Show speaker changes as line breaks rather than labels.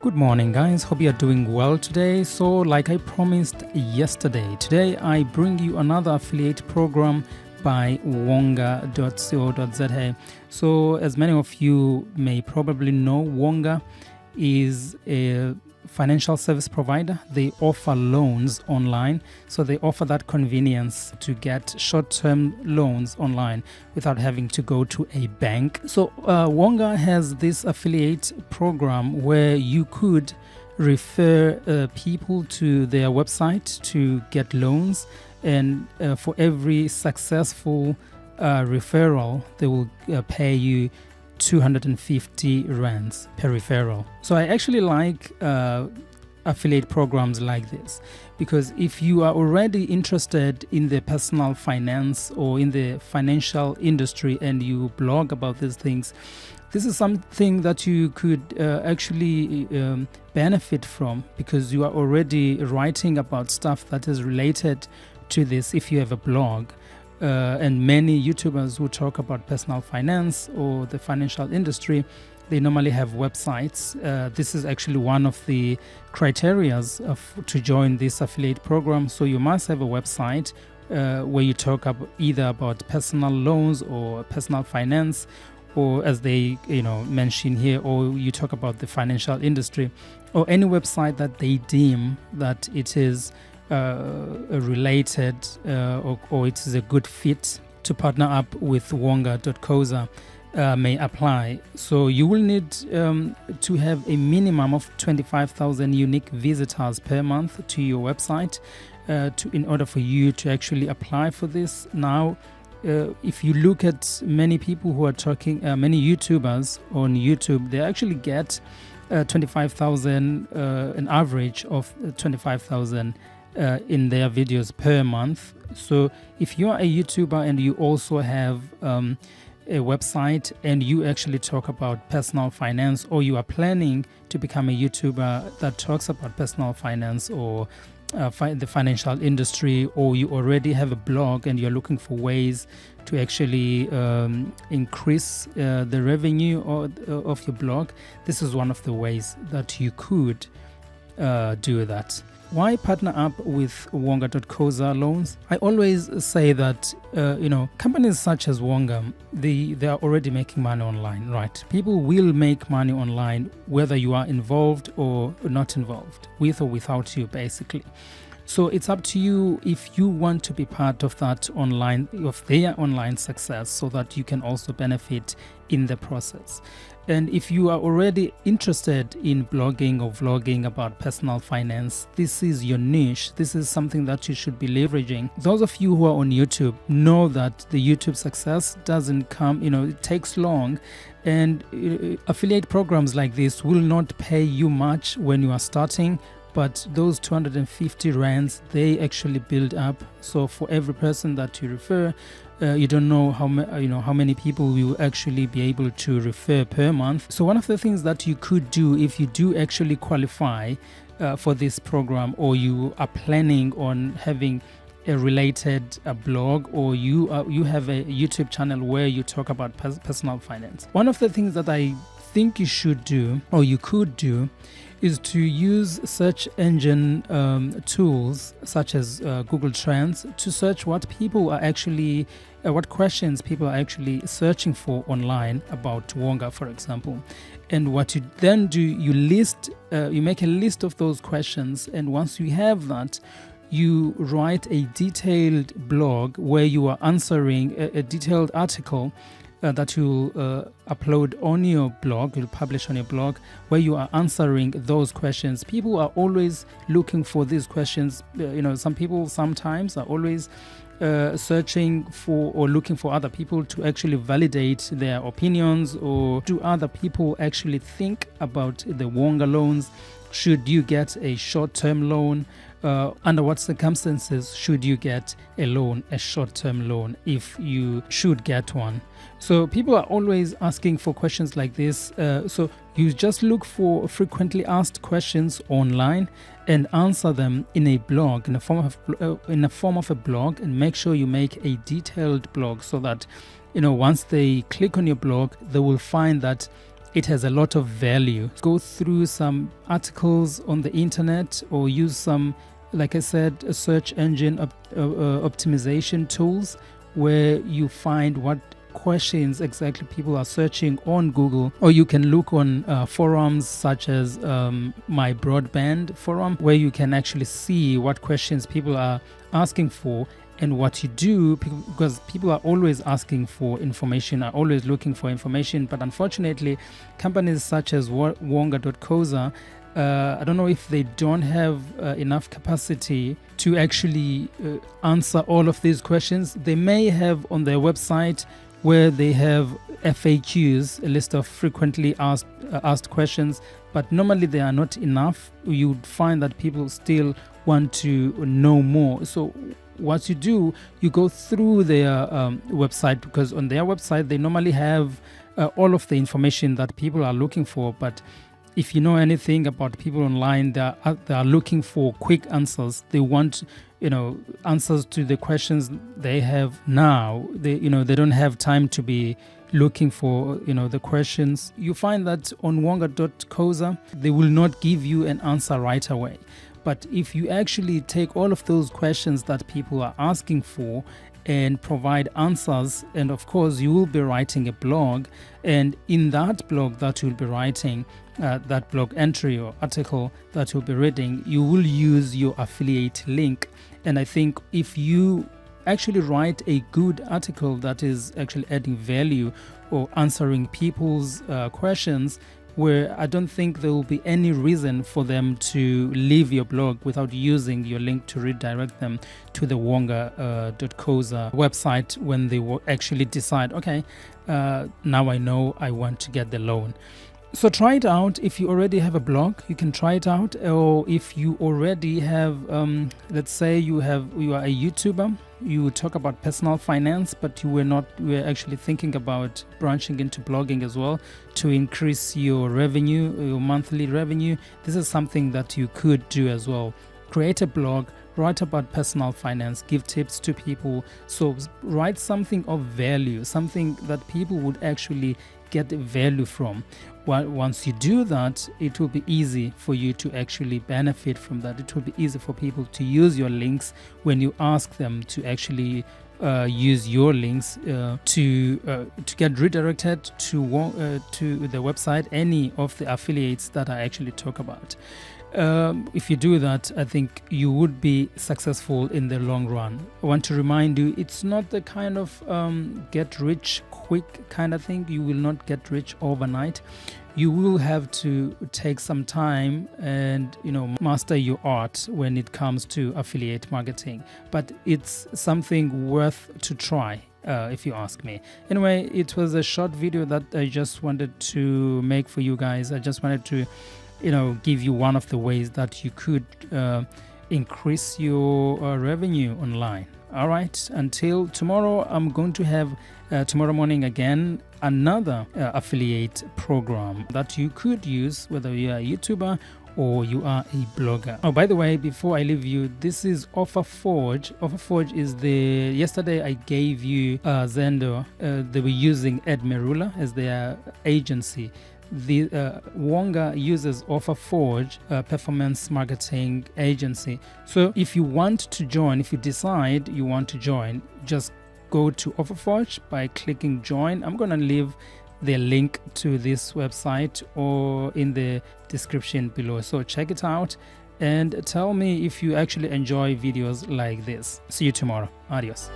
Good morning, guys. Hope you're doing well today. So, like I promised yesterday, today I bring you another affiliate program by Wonga.co.za. So, as many of you may probably know, Wonga is a financial service provider. They offer loans online, so they offer that convenience to get short-term loans online without having to go to a bank. So Wonga has this affiliate program where you could refer people to their website to get loans, and for every successful referral they will pay you 250 rands per referral. So I actually like affiliate programs like this, because if you are already interested in the personal finance or in the financial industry and you blog about these things, this is something that you could actually benefit from, because you are already writing about stuff that is related to this if you have a blog. And many YouTubers who talk about personal finance or the financial industry, they normally have websites. This is actually one of the criterias to join this affiliate program. So you must have a website where you talk either about personal loans or personal finance, or as they mention here, or you talk about the financial industry, or any website that they deem that it is related or it is a good fit to partner up with Wonga.co.za may apply. So you will need to have a minimum of 25,000 unique visitors per month to your website in order for you to actually apply for this. Now, if you look at many people who are talking, many YouTubers on YouTube, they actually get 25,000, an average of 25,000 in their videos per month. So if you are a YouTuber and you also have a website and you actually talk about personal finance, or you are planning to become a YouTuber that talks about personal finance or the financial industry, or you already have a blog and you're looking for ways to actually increase the revenue of your blog, this is one of the ways that you could do that. Why partner up with Wonga.co.za loans? I always say that companies such as Wonga, they are already making money online, right? People will make money online whether you are involved or not involved, with or without you, basically. So it's up to you if you want to be part of that of their online success, so that you can also benefit in the process. And if you are already interested in blogging or vlogging about personal finance, this is your niche. This is something that you should be leveraging. Those of you who are on YouTube know that the YouTube success doesn't come, it takes long. And affiliate programs like this will not pay you much when you are starting, but those 250 rands, they actually build up. So for every person that you refer, you don't know how many people you will actually be able to refer per month. So one of the things that you could do if you do actually qualify for this program, or you are planning on having a related blog, or you have a YouTube channel where you talk about personal finance, one of the things that I think you should do, or you could do, is to use search engine tools such as Google Trends to search what questions people are actually searching for online about Wonga, for example. And what you then do, you make a list of those questions, and once you have that, you write a detailed blog where you are answering a detailed article that you'll upload on your blog, you'll publish on your blog, where you are answering those questions. People are always looking for these questions. Some people sometimes are always searching for or looking for other people to actually validate their opinions, or do other people actually think about the Wonga loans? Should you get a short-term loan? Under what circumstances should you get a short-term loan, if you should get one? So people are always asking for questions like this. So you just look for frequently asked questions online and answer them in a blog, in the form of a blog, and make sure you make a detailed blog, so that once they click on your blog, they will find that it has a lot of value. Go through some articles on the internet or use some, like I said, a search engine optimization tools where you find what questions exactly people are searching on Google, or you can look on forums such as my broadband forum, where you can actually see what questions people are asking for and what you do, because people are always asking for information, are always looking for information. But unfortunately, companies such as Wonga.coza, I don't know if they don't have enough capacity to actually answer all of these questions. They may have on their website where they have FAQs, a list of frequently asked questions, but normally they are not enough. You'd find that people still want to know more. So what you do, you go through their website, because on their website they normally have all of the information that people are looking for. But if you know anything about people online, they are looking for quick answers. They want, answers to the questions they have now. They don't have time to be looking for, the questions. You find that on Wonga.coza, they will not give you an answer right away. But if you actually take all of those questions that people are asking for and provide answers, and of course you will be writing a blog, and in that blog that you'll be writing, that blog entry or article that you'll be reading, you will use your affiliate link. And I think if you actually write a good article that is actually adding value or answering people's questions, where I don't think there will be any reason for them to leave your blog without using your link to redirect them to the Wonga.coza website when they will actually decide, okay, now I know I want to get the loan. So try it out. If you already have a blog, you can try it out. Or if you already have, let's say you are a YouTuber, you talk about personal finance, but you were actually thinking about branching into blogging as well to increase your revenue, your monthly revenue. This is something that you could do as well. Create a blog, write about personal finance, give tips to people. So write something of value, something that people would actually get value from. Once you do that, it will be easy for you to actually benefit from that. It will be easy for people to use your links when you ask them to actually use your links to get redirected to the website, any of the affiliates that I actually talk about. If you do that, I think you would be successful in the long run. I want to remind you, it's not the kind of get rich quick kind of thing. You will not get rich overnight. You will have to take some time and master your art when it comes to affiliate marketing. But it's something worth to try. If you ask me. Anyway, it was a short video that I just wanted to make for you guys. I just wanted to give you one of the ways that you could increase your revenue online. All right, until tomorrow, I'm going to have tomorrow morning again another affiliate program that you could use, whether you are a YouTuber or you are a blogger. Oh, by the way, before I leave you, this is Offerforge. Offerforge is yesterday I gave you Zendo. They were using Ed Merula as their agency. The Wonga uses Offerforge, performance marketing agency. So if you want to join, if you decide you want to join, just go to Offerforge by clicking join. I'm going to leave the link to this website or in the description below. So check it out and tell me if you actually enjoy videos like this. See you tomorrow. Adios.